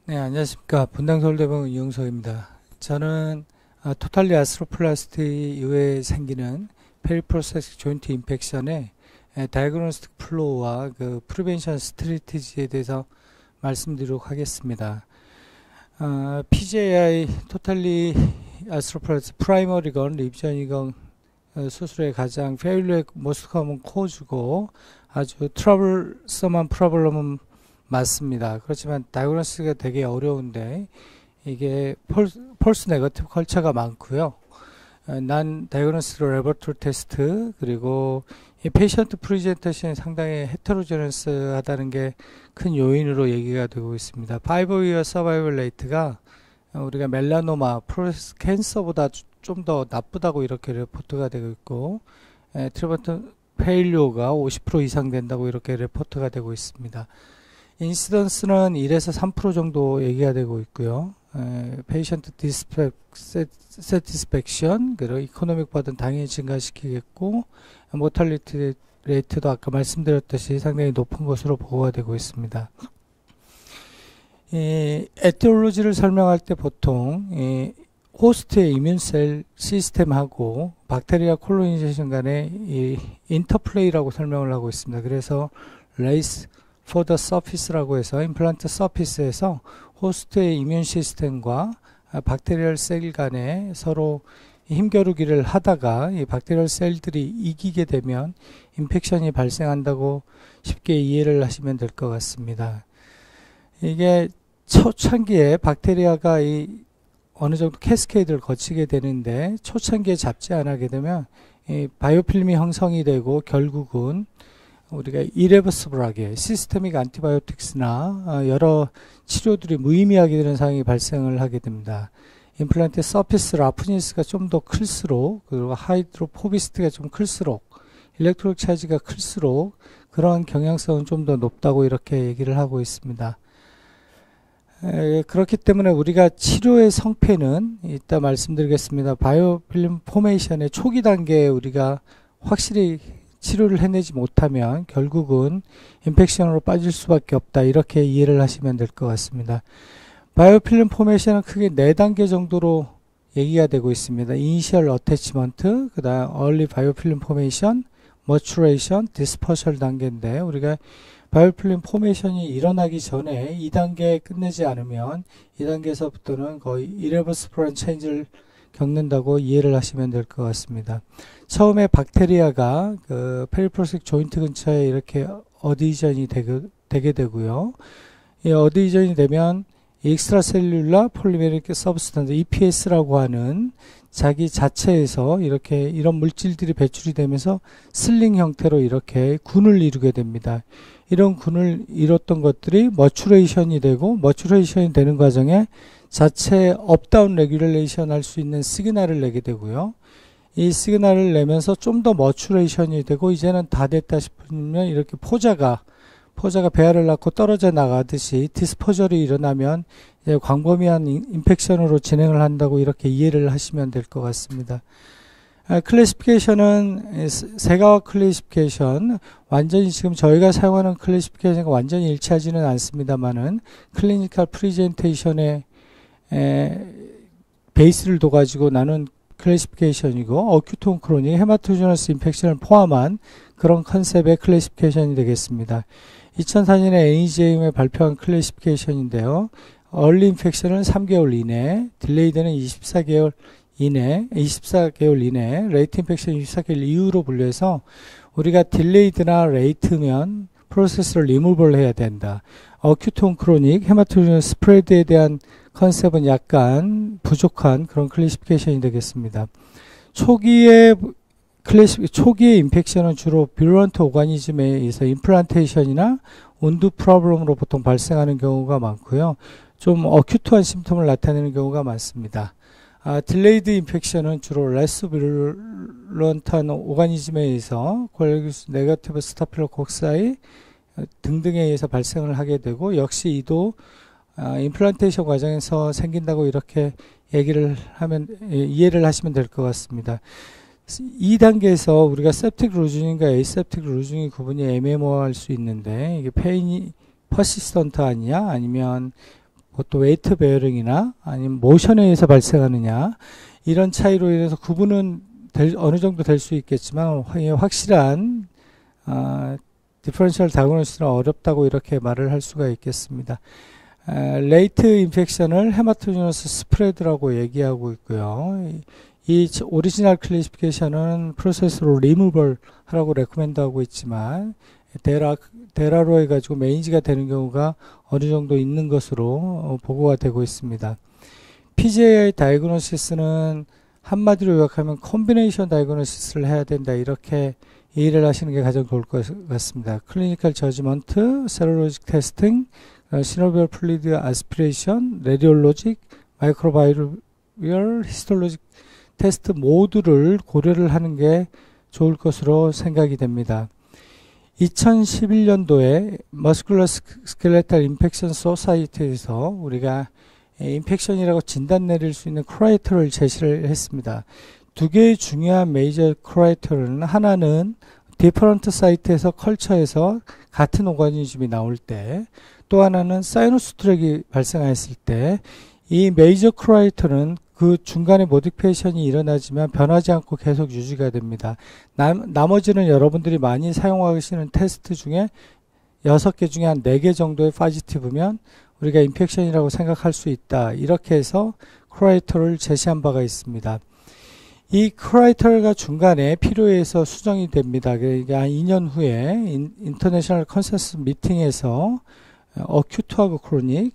네, 안녕하십니까. 분당서울대병원 이용석입니다. 저는 토탈리 아스트로플라스티 이후에 생기는 페리프로스틱 조인트 인펙션의 다이그노스틱 플로우와 그 프리벤션 스트래티지에 대해서 말씀드리도록 하겠습니다. PJI 토탈리 아스트로플라스티 프라이머리건 리비전이건 수술의 가장 페일러의 모스트 커먼 코즈고 아주 트러블썸한 프로블럼은 맞습니다. 그렇지만 다이그노스가 되게 어려운데 이게 폴스 네거티브 컬처가 많고요. 난 다이그노스틱 레버토리 테스트 그리고 이 페이션트 프리젠테이션이 상당히 헤테로제너스하다는 게 큰 요인으로 얘기가 되고 있습니다. 5-year 서바이벌 레이트가 우리가 멜라노마, 프로스테이트 캔서보다 좀 더 나쁘다고 이렇게 레포트가 되고 있고 트리트먼트 페일리오가 50% 이상 된다고 이렇게 레포트가 되고 있습니다. 인시던스는 1에서 3% 정도 얘기가 되고 있고요. 페이션트 디스패티스팩션 그리고 이코노믹 버든 당연히 증가시키겠고 모탈리티 레이트도 아까 말씀드렸듯이 상당히 높은 것으로 보고가 되고 있습니다. 에티올로지를 설명할 때 보통 호스트의 이뮨셀 시스템하고 박테리아 콜로니제이션 간의 이 인터플레이라고 설명을 하고 있습니다. 그래서 레이스 for the surface라고 해서 임플란트 서피스에서 호스트의 이뮨 시스템과 박테리얼 셀 간에 서로 힘겨루기를 하다가 이 박테리얼 셀들이 이기게 되면 인펙션이 발생한다고 쉽게 이해를 하시면 될 것 같습니다. 이게 초창기에 박테리아가 어느 정도 캐스케이드를 거치게 되는데 초창기에 잡지 않게 되면 이 바이오필름이 형성이 되고 결국은 우리가 이레버스블하게 시스테믹 안티바이오틱스나 여러 치료들이 무의미하게 되는 상황이 발생을 하게 됩니다. 임플란트의 서피스 라프니스가 좀 더 클수록 그리고 하이드로포비스트가 좀 클수록 일렉트로닉 차지가 클수록 그러한 경향성은 좀 더 높다고 이렇게 얘기를 하고 있습니다. 그렇기 때문에 우리가 치료의 성패는 이따 말씀드리겠습니다. 바이오필름 포메이션의 초기 단계에 우리가 확실히 치료를 해내지 못하면 결국은 인펙션으로 빠질 수밖에 없다. 이렇게 이해를 하시면 될 것 같습니다. 바이오필름 포메이션은 크게 4단계 정도로 얘기가 되고 있습니다. 이니셜 어태치먼트, 그 다음 얼리 바이오필름 포메이션, 머추레이션, 디스퍼셜 단계인데 우리가 바이오필름 포메이션이 일어나기 전에 2단계 끝내지 않으면 2단계에서부터는 거의 이레버스블한 체인지를 겪는다고 이해를 하시면 될 것 같습니다. 처음에 박테리아가 그 페리프로스틱 조인트 근처에 이렇게 어디전이 되게 되고요. 이 어디전이 되면 익스트라셀룰라 폴리메릭 서브스탄스 EPS라고 하는 자기 자체에서 이렇게 이런 물질들이 배출이 되면서 슬링 형태로 이렇게 군을 이루게 됩니다. 이런 군을 이뤘던 것들이 머추레이션이 되고 머추레이션이 되는 과정에 자체 업다운 레귤레이션 할 수 있는 시그널을 내게 되고요. 이 시그널을 내면서 좀 더 머추레이션이 되고 이제는 다 됐다 싶으면 이렇게 포자가 배알을 낳고 떨어져 나가듯이 디스포절이 일어나면 이제 광범위한 인펙션으로 진행을 한다고 이렇게 이해를 하시면 될 것 같습니다. 클래시피케이션은 세가와 클래시피케이션 완전히 지금 저희가 사용하는 클래시피케이션과 완전히 일치하지는 않습니다만은 클리니컬 프리젠테이션의 베이스를 둬가지고 나눈 클래시피케이션이고 어큐트 크로닉 헤마토제너스 인펙션을 포함한 그런 컨셉의 클래시피케이션이 되겠습니다. 2004년에 NEJM에 발표한 클래시피케이션인데요. 얼리 인펙션은 3개월 이내, 딜레이드는 24개월 이내, 레이트 인펙션 24개월 이후로 분류해서 우리가 딜레이드나 레이트면 프로세스를 리무벌 해야 된다. 어큐트 크로닉 헤마토제너스 스프레드에 대한 컨셉은 약간 부족한 그런 클래시피케이션이 되겠습니다. 초기의 인펙션은 주로 뷰런트 오가니즘에 의해서 임플란테이션이나 온두 프로블럼으로 보통 발생하는 경우가 많고요. 좀 어큐트한 심텀을 나타내는 경우가 많습니다. 딜레이드 인펙션은 주로 레스 뷰런트한 오가니즘에 의해서 콜레기우스 네거티브 스타필로콕사이 등등에 의해서 발생을 하게 되고 역시 이도 임플란테이션 과정에서 생긴다고 이렇게 이해를 하시면 될 것 같습니다. 2단계에서 우리가 septic 루징과 aseptic 루징의 구분이 애매모호할 수 있는데 이게 페인이 퍼시스턴트 아니냐 아니면 또 웨이트 베어링이나 아니면 모션에 의해서 발생하느냐, 이런 차이로 인해서 구분은 어느 정도 될 수 있겠지만 확실한 디퍼런셜 다이그노시스는 어렵다고 이렇게 말을 할 수가 있겠습니다. 레이트 인펙션을 헤마토지너스 스프레드라고 얘기하고 있고요. 이 오리지널 클래시피케이션은 프로세스로 리무벌 하라고 레코멘드하고 있지만 데라로 해가지고 메인지가 되는 경우가 어느 정도 있는 것으로 보고가 되고 있습니다. PGI 다이그노시스는 한마디로 요약하면 콤비네이션 다이그노시스를 해야 된다, 이렇게 이해를 하시는 게 가장 좋을 것 같습니다. 클리니컬 저지먼트, 세로로직 테스팅, 시노비얼 플루이드 아스피레이션, 레디올로직, 마이크로바이럴, 히스톨로직 테스트 모두를 고려를 하는 게 좋을 것으로 생각이 됩니다. 2011년도에 머스큘러 스켈레탈 인펙션 소사이티에서 우리가 인펙션이라고 진단 내릴 수 있는 크라이터를 제시를 했습니다. 두 개의 중요한 메이저 크라이터는, 하나는 디퍼런트 사이트에서 컬처에서 같은 오가니즘이 나올 때, 또 하나는 사이너스 트랙이 발생했을 때, 이 메이저 크라이터는 그 중간에 모디피케이션이 일어나지만 변하지 않고 계속 유지가 됩니다. 나머지는 여러분들이 많이 사용하시는 테스트 중에 6개 중에 한 4개 정도의 파지티브면 우리가 인펙션이라고 생각할 수 있다, 이렇게 해서 크라이터를 제시한 바가 있습니다. 이 크라이터가 중간에 필요에 의해서 수정이 됩니다. 그러니까 한 2년 후에 인터내셔널 컨센서스 미팅에서 어큐트하고 크로닉,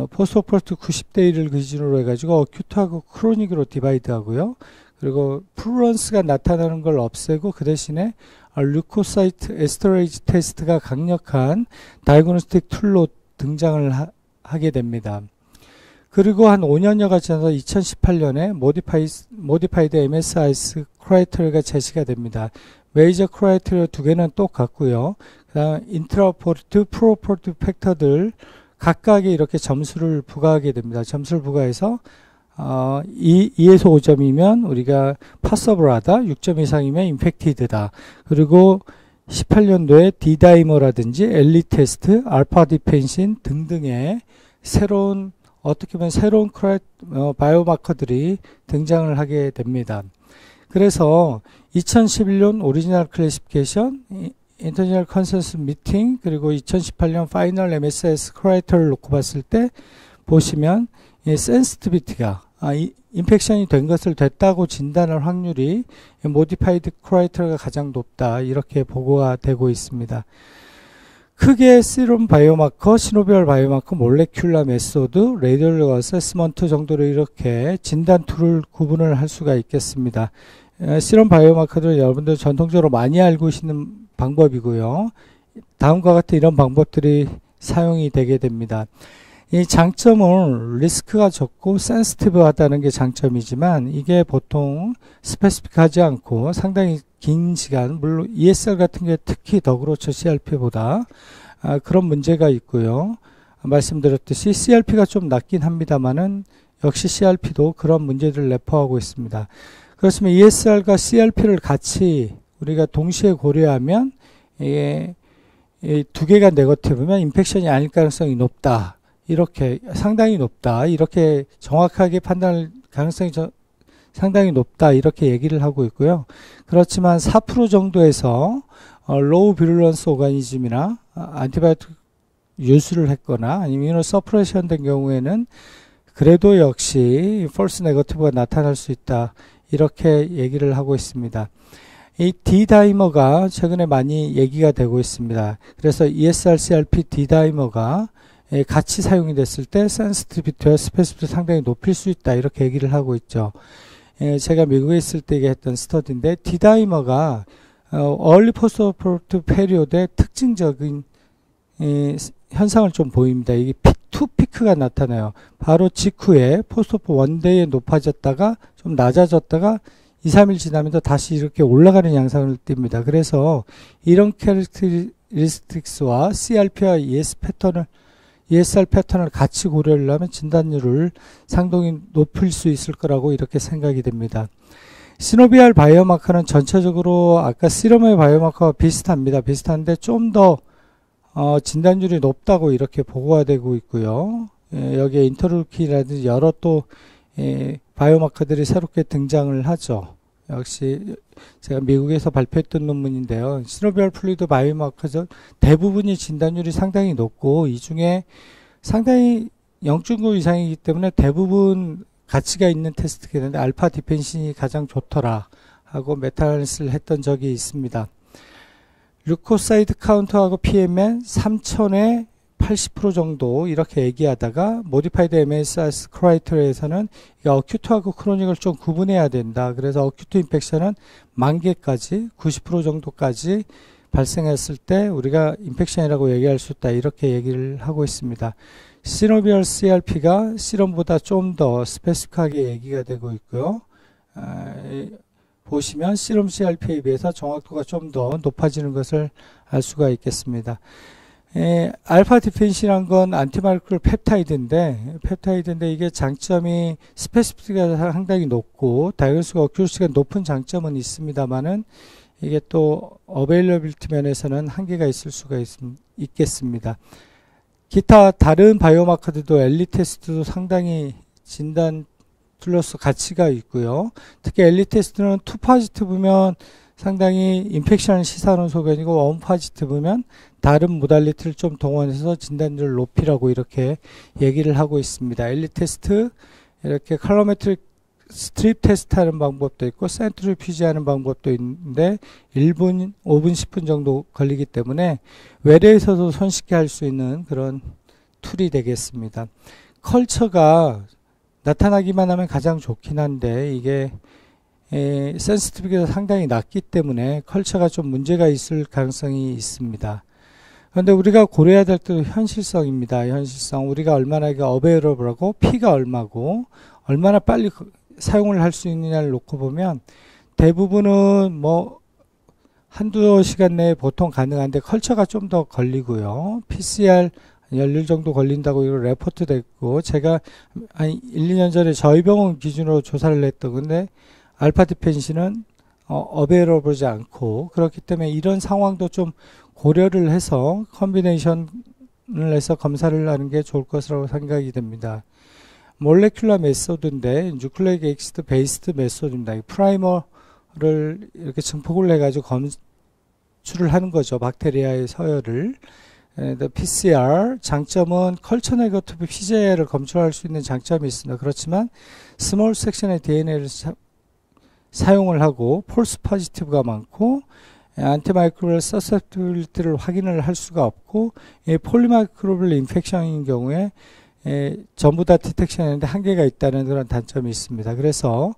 포스트오퍼레이티브 90대 1을 기준으로 해가지고 어큐트하고 크로닉으로 디바이드 하고요. 그리고 플루런스가 나타나는 걸 없애고 그 대신에 류코사이트 에스터레이지 테스트가 강력한 다이그노스틱 툴로 등장을 하게 됩니다. 그리고 한 5년여가 지나서 2018년에 모디파이드 MSIS 크라이테리아가 제시가 됩니다. 메이저 크라이테리아 두 개는 똑같고요. 그 다음 인트라오퍼레이티브, 프로오퍼레이티브 팩터들 각각에 이렇게 점수를 부과하게 됩니다. 점수를 부과해서 2에서 5점이면 우리가 파서블하다, 6점 이상이면 인펙티드다. 그리고 18년도에 디다이머라든지 엘리 테스트, 알파 디펜신 등등의 새로운, 어떻게 보면 새로운 바이오마커들이 등장을 하게 됩니다. 그래서 2011년 오리지널 클래시피케이션, 인터내셔널 컨센서스 미팅, 그리고 2018년 파이널 MSIS 크라이터를 놓고 봤을 때 보시면 이 센시티비티가 인펙션이 된 것을 됐다고 진단할 확률이 모디파이드 크라이터가 가장 높다, 이렇게 보고가 되고 있습니다. 크게 시럼 바이오마커, 시노비얼 바이오마커, 몰레큘라 메소드, 레디올로직 어세스먼트 정도로 이렇게 진단 툴을 구분을 할 수가 있겠습니다. 시럼 바이오마커들은 여러분들 전통적으로 많이 알고 계시는 방법이고요. 다음과 같은 이런 방법들이 사용이 되게 됩니다. 이 장점은 리스크가 적고 센시티브하다는 게 장점이지만, 이게 보통 스페시픽하지 않고 상당히 긴 시간, 물론 ESR 같은 게 특히 더 그렇죠. CRP보다 그런 문제가 있고요. 말씀드렸듯이 CRP가 좀 낮긴 합니다만은 역시 CRP도 그런 문제들을 내포하고 있습니다. 그렇지만 ESR과 CRP를 같이 우리가 동시에 고려하면 이 두 개가 네거티브면 인펙션이 아닐 가능성이 높다, 이렇게 상당히 높다, 이렇게 정확하게 판단할 가능성이 상당히 높다, 이렇게 얘기를 하고 있고요. 그렇지만 4% 정도에서 로우 비룰런스 오가니즘이나 안티바이오틱 유수를 했거나 아니면 이노 서프레션 된 경우에는 그래도 역시 펄스 네거티브가 나타날 수 있다, 이렇게 얘기를 하고 있습니다. 이 D다이머가 최근에 많이 얘기가 되고 있습니다. 그래서 ESR, CRP, D다이머가 같이 사용이 됐을 때 센시티비티와 스페시피티 상당히 높일 수 있다, 이렇게 얘기를 하고 있죠. 제가 미국에 있을 때 했던 스터디인데, D다이머가 얼리 포스트오퍼레이티브 페리오드의 특징적인 현상을 좀 보입니다. 이게 투 피크가 나타나요. 바로 직후에 포스트오퍼 원데이에 높아졌다가 좀 낮아졌다가 2, 3일 지나면서 다시 이렇게 올라가는 양상을 띱니다. 그래서 이런 캐릭터리스틱스와 CRP와 ESR 패턴을 같이 고려를 하면 진단율을 상당히 높일 수 있을 거라고 이렇게 생각이 됩니다. 시노비알 바이오마커는 전체적으로 아까 시럼의 바이오마커와 비슷합니다. 비슷한데 좀 더 진단율이 높다고 이렇게 보고가 되고 있고요. 여기에 인터루킨이라든지 여러 또 바이오마커들이 새롭게 등장을 하죠. 역시 제가 미국에서 발표했던 논문인데요. 시노비얼 플루이드 바이오마커 대부분이 진단율이 상당히 높고 이 중에 상당히 0.9 이상이기 때문에 대부분 가치가 있는 테스트가 되는데 알파 디펜신이 가장 좋더라 하고 메타애널리시스를 했던 적이 있습니다. 류코사이드 카운트하고 PMN 3000에 80% 정도 이렇게 얘기하다가 모디파이드 MSS 크라이테리아에서는 어큐트하고 크로닉을 좀 구분해야 된다. 그래서 어큐트 인펙션은 10,000개까지 90% 정도까지 발생했을 때 우리가 인펙션이라고 얘기할 수 있다. 이렇게 얘기를 하고 있습니다. 시노비얼 CRP가 시럼보다 좀 더 스페시픽하게 얘기가 되고 있고요. 보시면 시럼 CRP에 비해서 정확도가 좀 더 높아지는 것을 알 수가 있겠습니다. 알파 디펜시란 건 안티마이크로 펩타이드인데 이게 장점이 스페시피티가 상당히 높고 다이어스가 어큐러시가 높은 장점은 있습니다만은 이게 또 어베일러빌티 면에서는 한계가 있을 수가 있겠습니다. 기타 다른 바이오마커들도 엘리 테스트도 상당히 진단 툴로서 가치가 있고요. 특히 엘리 테스트는 2 포지티브면 상당히 인펙션 시사하는 소견이고 1 포지티브면 다른 모달리티를 좀 동원해서 진단율을 높이라고 이렇게 얘기를 하고 있습니다. 엘리 테스트 이렇게 칼로메트릭 스트립 테스트 하는 방법도 있고 센트리퓨지 하는 방법도 있는데 1분, 5분, 10분 정도 걸리기 때문에 외래에서도 손쉽게 할 수 있는 그런 툴이 되겠습니다. 컬처가 나타나기만 하면 가장 좋긴 한데 이게 센시티비티가 상당히 낮기 때문에 컬처가 좀 문제가 있을 가능성이 있습니다. 그런데 우리가 고려해야 될 또 현실성입니다. 현실성. 우리가 얼마나 이게 어베이러블하고 P가 얼마고 얼마나 빨리 사용을 할 수 있느냐를 놓고 보면 대부분은 뭐 한두 시간 내에 보통 가능한데 컬처가 좀 더 걸리고요. PCR 열일 정도 걸린다고 이거 레포트 됐고 제가 한 1, 2년 전에 저희 병원 기준으로 조사를 했던 건데 알파 디펜시는 어베이러블하지 않고 그렇기 때문에 이런 상황도 좀 고려를 해서 컨비네이션을 해서 검사를 하는 게 좋을 것이라고 생각이 됩니다. 몰레큘러 메소드인데 뉴클레이크 엑시드 베이스드 메소드입니다. 프라이머를 이렇게 증폭을 해가지고 검출을 하는 거죠. 박테리아의 서열을. PCR 장점은 컬처 네거티브 PJ를 검출할 수 있는 장점이 있습니다. 그렇지만 스몰 섹션의 DNA를 사용을 하고 폴스 포지티브가 많고 안티마이크로비얼 서셉티빌리티를 확인을 할 수가 없고 폴리마이크로비얼 인펙션인 경우에 전부 다 디텍션하는데 한계가 있다는 그런 단점이 있습니다. 그래서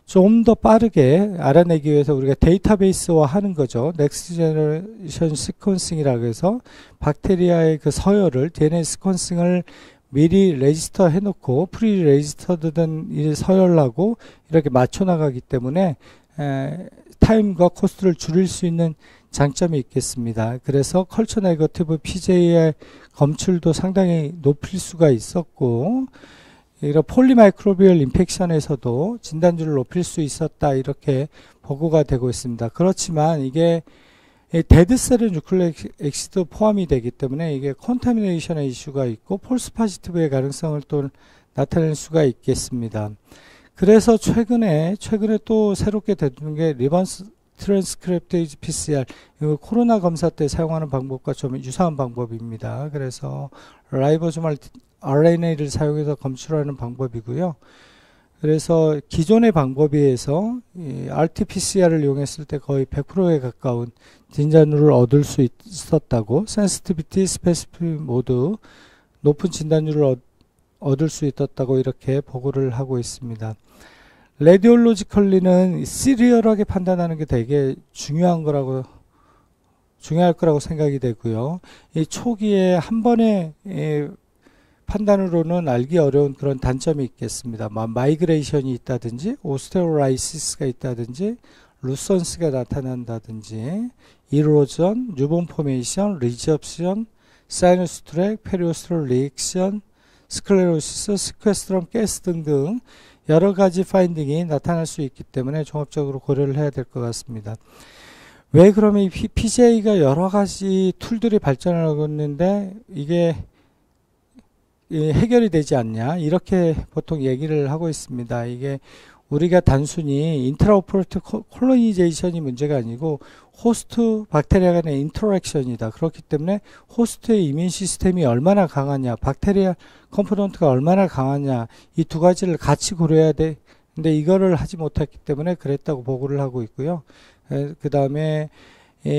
좀 더 빠르게 알아내기 위해서 우리가 데이터베이스화 하는 거죠. 넥스트 제너레이션 시퀀싱이라고 해서 박테리아의 그 서열을 DNA 시퀀싱을 미리 레지스터 해놓고 프리 레지스터된 이 서열하고 이렇게 맞춰 나가기 때문에 타임과 코스트를 줄일 수 있는 장점이 있겠습니다. 그래서 컬처 네거티브 PJ의 검출도 상당히 높일 수가 있었고 이런 폴리마이크로비얼 인펙션에서도 진단율을 높일 수 있었다 이렇게 보고가 되고 있습니다. 그렇지만 이게 데드셀은 뉴클레이크 엑시드 포함이 되기 때문에 이게 컨타미네이션의 이슈가 있고 폴스 포지티브의 가능성을 또 나타낼 수가 있겠습니다. 그래서 최근에 또 새롭게 되는 게 리버스 트랜스크립테이지 PCR 이거 코로나 검사 때 사용하는 방법과 좀 유사한 방법입니다. 그래서 라이보소말 RNA를 사용해서 검출하는 방법이고요. 그래서 기존의 방법에 비해서 RT-PCR을 이용했을 때 거의 100%에 가까운 진단율을 얻을 수 있었다고 센시티비티, 스페시피티 모두 높은 진단율을 얻을 수 있었다고 이렇게 보고를 하고 있습니다. 레디올로지컬리는 시리얼하게 판단하는 게 되게 중요할 거라고 생각이 되고요. 이 초기에 한 번에 판단으로는 알기 어려운 그런 단점이 있겠습니다. 마이그레이션이 있다든지 오스테오라이시스가 있다든지 루선스가 나타난다든지 이로전, 뉴본 포메이션, 리접션, 사이너스 트랙, 페리오스트럴 리액션, 스클레로시스, 스퀘스트럼 가스 등등 여러 가지 파인딩이 나타날 수 있기 때문에 종합적으로 고려를 해야 될 것 같습니다. 왜 그러면 이 PJ가 여러 가지 툴들이 발전을 하고 있는데 이게 해결이 되지 않냐 이렇게 보통 얘기를 하고 있습니다. 이게 우리가 단순히 인트라오퍼레이티브 콜로니제이션이 문제가 아니고 호스트 박테리아 간의 인터랙션이다. 그렇기 때문에 호스트의 이민 시스템이 얼마나 강하냐, 박테리아 컴포넌트가 얼마나 강하냐, 이 두 가지를 같이 고려해야 돼. 근데 이거를 하지 못했기 때문에 그랬다고 보고를 하고 있고요. 그 다음에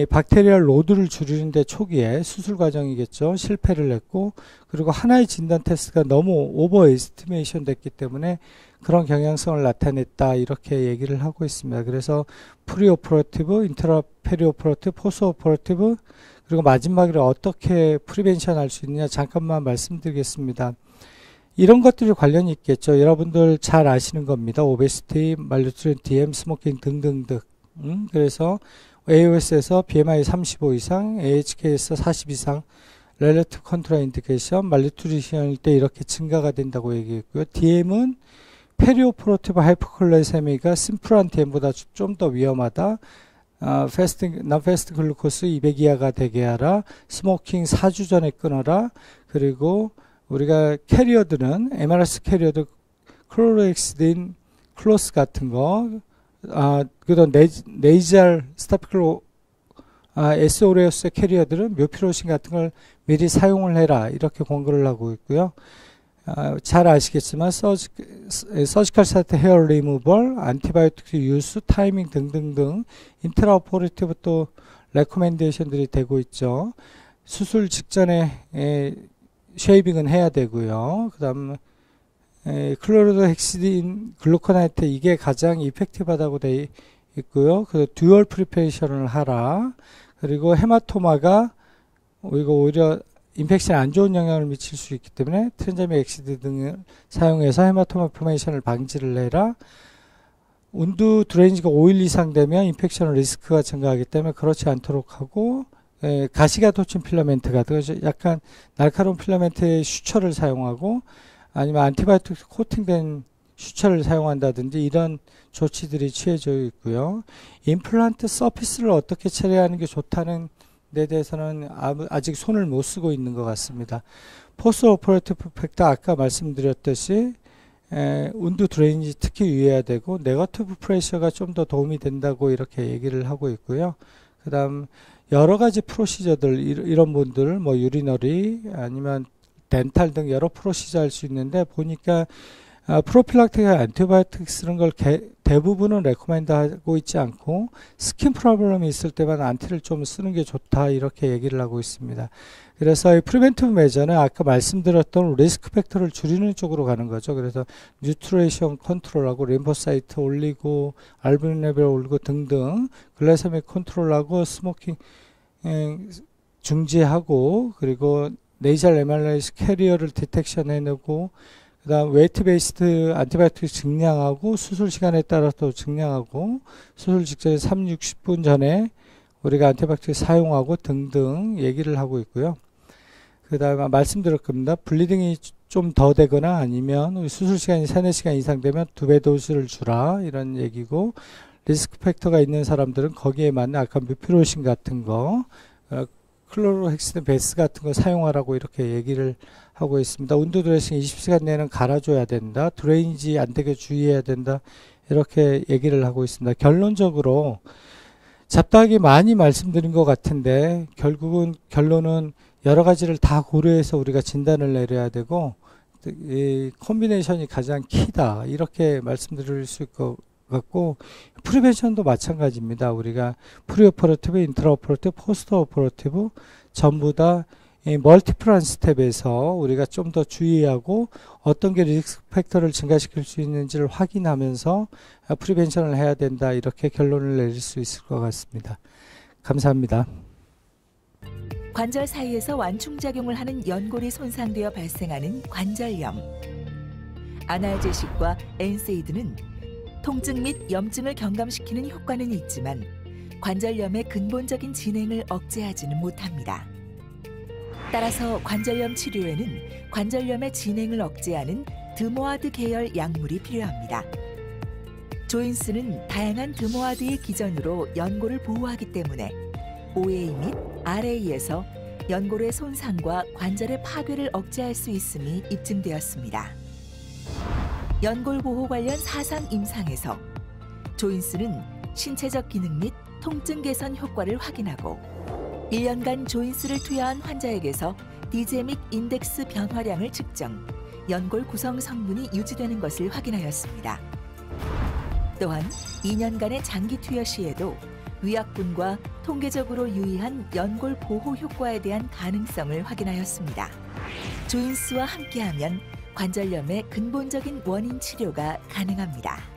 박테리얼 로드를 줄이는데 초기에 수술 과정이겠죠. 실패를 했고, 그리고 하나의 진단 테스트가 너무 오버 에스티메이션 됐기 때문에 그런 경향성을 나타냈다 이렇게 얘기를 하고 있습니다. 그래서 프리오퍼레이티브, 인트라페리오퍼레이티브, 포스오퍼레이티브, 그리고 마지막으로 어떻게 프리벤션 할 수 있느냐 잠깐만 말씀드리겠습니다. 이런 것들이 관련이 있겠죠. 여러분들 잘 아시는 겁니다. 오베시티, 말뉴트리션, DM, 스모킹 등등등. 그래서 AOS에서 BMI 35 이상, AHK에서 40 이상, 렐러티브 컨트라인디케이션, 말뉴트리션일 때 이렇게 증가가 된다고 얘기했고요. DM은 페리오퍼레이티브 하이퍼콜레세미가 심플한 DM보다 좀 더 위험하다. non-fasting 글루코스 200 이하가 되게 하라. 스모킹 4주 전에 끊어라. 그리고 우리가 캐리어들은 MRS 캐리어들 클로로엑시딘 클로스 같은 거, 그다음 네이잘 스타피클로 에스오레우스 캐리어들은 묘피로신 같은 걸 미리 사용을 해라 이렇게 권고를 하고 있고요. 잘 아시겠지만 서지컬 사이트 헤어 리무벌, 안티바이오틱 유스, 타이밍 등등등 인트라오퍼레이티브 또 레코멘데이션들이 되고 있죠. 수술 직전에 쉐이빙은 해야 되고요. 그 다음 클로리드 헥시딘 글루코나이트 이게 가장 이펙티브하다고 되어 있고요. 그 듀얼 프리페이션을 하라. 그리고 헤마토마가 이거 오히려 인펙션에 안 좋은 영향을 미칠 수 있기 때문에 트랜자믹 엑시드 등을 사용해서 헤마토마 포메이션을 방지를 해라. 운두 드레인지가 5일 이상 되면 인펙션 리스크가 증가하기 때문에 그렇지 않도록 하고, 가시가 돋친 필라멘트가 약간 날카로운 필라멘트의 슈처를 사용하고 아니면 안티바이오틱 코팅된 슈처를 사용한다든지 이런 조치들이 취해져 있고요. 임플란트 서피스를 어떻게 처리하는 게 좋다는 데 대해서는 아직 손을 못 쓰고 있는 것 같습니다. 포스트 오퍼레이티브 팩터 아까 말씀드렸듯이 운두 드레인지 특히 유의해야 되고 네거티브 프레셔가 좀 더 도움이 된다고 이렇게 얘기를 하고 있고요. 그 다음 여러 가지 프로시저들 이런 분들 뭐 유리너리 아니면 덴탈 등 여러 프로시저 할 수 있는데 보니까 프로필락틱 안티바이오틱 쓰는 걸 대부분은 레코멘드 하고 있지 않고 스킨 프로블럼이 있을 때만 안티를 좀 쓰는 게 좋다 이렇게 얘기를 하고 있습니다. 그래서 이 프리벤티브 메저는 아까 말씀드렸던 리스크 팩터를 줄이는 쪽으로 가는 거죠. 그래서 뉴트레이션 컨트롤하고 림포사이트 올리고 알부민 레벨 올리고 등등 글라세믹 컨트롤하고 스모킹 중지하고 그리고 네이잘 MRS 캐리어를 디텍션 해내고 그 다음 웨이트 베이스드 안티바이오틱 증량하고 수술 시간에 따라서 증량하고 수술 직전에 60분 전에 우리가 안티바이오틱 사용하고 등등 얘기를 하고 있고요. 그 다음에 말씀드릴 겁니다. 블리딩이 좀 더 되거나 아니면 수술 시간이 3-4시간 이상 되면 2배 도수를 주라 이런 얘기고, 리스크 팩터가 있는 사람들은 거기에 맞는 아까 뮤피로신 같은 거 클로로헥시딘 베스 같은 거 사용하라고 이렇게 얘기를 하고 있습니다. 온도 드레싱 20시간 내는 갈아줘야 된다. 드레인지 안 되게 주의해야 된다. 이렇게 얘기를 하고 있습니다. 결론적으로 잡다하게 많이 말씀드린 것 같은데 결론은 여러 가지를 다 고려해서 우리가 진단을 내려야 되고 이 콤비네이션이 가장 키다 이렇게 말씀드릴 수 있을 것 같고, 프리벤션도 마찬가지입니다. 우리가 프리오퍼레이티브, 인트라오퍼레이티브, 포스트오퍼레이티브 전부 다 멀티플한 스텝에서 우리가 좀 더 주의하고 어떤 게 리스크 팩터를 증가시킬 수 있는지를 확인하면서 프리벤션을 해야 된다 이렇게 결론을 내릴 수 있을 것 같습니다. 감사합니다. 관절 사이에서 완충작용을 하는 연골이 손상되어 발생하는 관절염. 아날제식과 엔세이드는 통증 및 염증을 경감시키는 효과는 있지만 관절염의 근본적인 진행을 억제하지는 못합니다. 따라서 관절염 치료에는 관절염의 진행을 억제하는 드모아드 계열 약물이 필요합니다. 조인스는 다양한 드모아드의 기전으로 연골을 보호하기 때문에 OA 및 RA에서 연골의 손상과 관절의 파괴를 억제할 수 있음이 입증되었습니다. 연골 보호 관련 사상 임상에서 조인스는 신체적 기능 및 통증 개선 효과를 확인하고 1년간 조인스를 투여한 환자에게서 디제믹 인덱스 변화량을 측정, 연골 구성 성분이 유지되는 것을 확인하였습니다. 또한 2년간의 장기 투여 시에도 위약분과 통계적으로 유의한 연골 보호 효과에 대한 가능성을 확인하였습니다. 조인스와 함께하면 관절염의 근본적인 원인 치료가 가능합니다.